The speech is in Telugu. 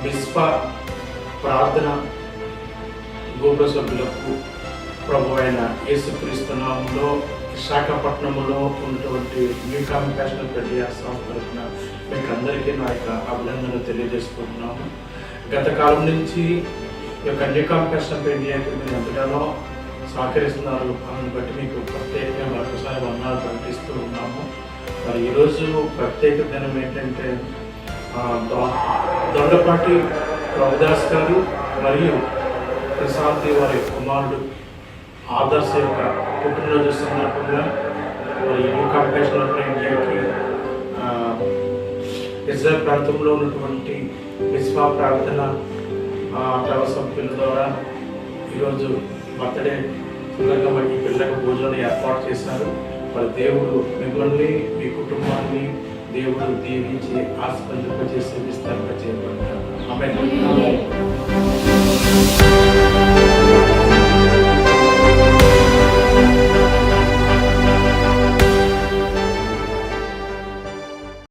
విశ్వ ప్రార్థన గోపుర సభ్యులకు ప్రభు అయిన యేసుక్రీస్తు నామములో విశాఖపట్నంలో ఉన్నటువంటి న్యూ కంపాషన్ పెళ్లియా సంస్థ తరఫున మీకు అందరికీ నా యొక్క అభినందనలు తెలియజేసుకుంటున్నాము. గత కాలం నుంచి ఈ యొక్క న్యూ కంపాషన్ పెళ్లియాకి మీరు ఎంతగానో సహకరిస్తున్నారు. అందుని బట్టి మీకు ప్రత్యేకంగా మరొకసారి వందనాలు ప్రకటిస్తూ ఉన్నాము. మరి ఈరోజు ప్రత్యేక దినం ఏంటంటే దొండపాటి ప్రభుదాస్ గారు మరియు ప్రశాంతి వారి కుమారుడు ఆదర్శ యొక్క పుట్టినరోజు సందర్భంగా మరి న్యూ కంపాషన్ ఆఫ్ ఇండియాకి ఇజ్రాయెల్ ప్రాంతంలో ఉన్నటువంటి విశ్వ ప్రార్థన టవ సభ్యుల ద్వారా ఈరోజు బర్త్డే సందర్భంగా ఈ పిల్లలకు భోజనం ఏర్పాటు చేశారు. మరి దేవుడు మిమ్మల్ని మీ కుటుంబాన్ని దేవుడు దీవించి ఆస్పదింపజేసే